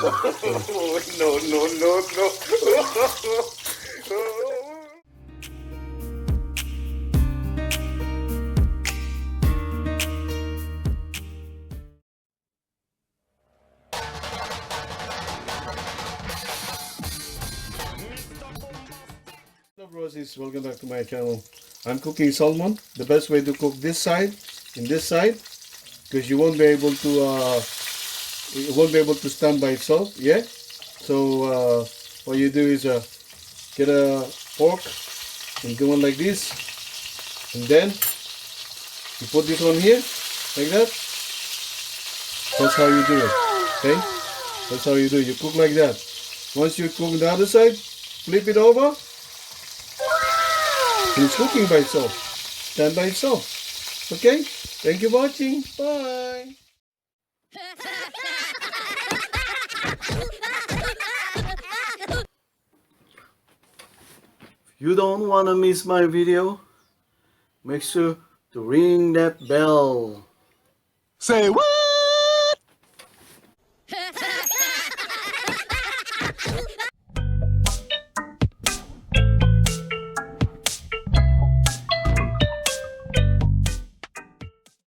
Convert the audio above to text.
No, no, no, no. Hello Rosies, welcome back to my channel. I'm cooking salmon. The best way to cook this side, in this side, because it won't be able to stand by itself. Yeah. So what you do is get a fork and go on like this, and then you put this one here, like that. That's how you do it. Okay. That's how you do it. You cook like that. Once you cook the other side, flip it over. And it's cooking by itself. Stand by itself. Okay? Thank you for watching. Bye. If you don't want to miss my video, make sure to ring that bell. Say what?